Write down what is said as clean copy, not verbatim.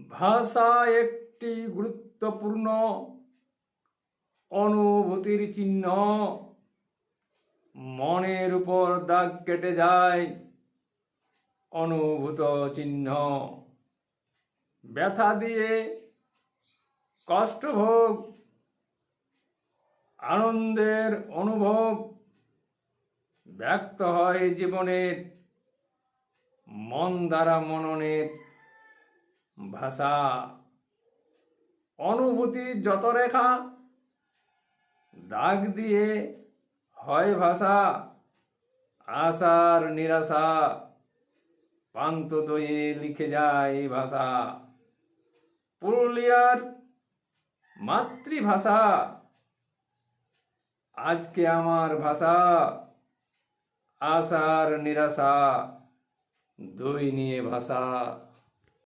ভাষা একটি গুরুত্বপূর্ণ অনুভূতির চিহ্ন। মনের উপর দাগ কেটে যায় অনুভূত চিহ্ন। ব্যথা দিয়ে কষ্ট ভোগ, আনন্দের অনুভব ব্যক্ত হয় জীবনের মন দ্বারা মননের ভাষা। অনুভূতির যত রেখা দাগ দিয়ে হয় ভাষা। আশার নিরাশা পান্ত দয়ে লিখে যায় ভাষা। পুরুলিয়ার মাতৃভাষা আজকে আমার ভাষা। আশার নিরাশা দুই নিয়ে ভাষা।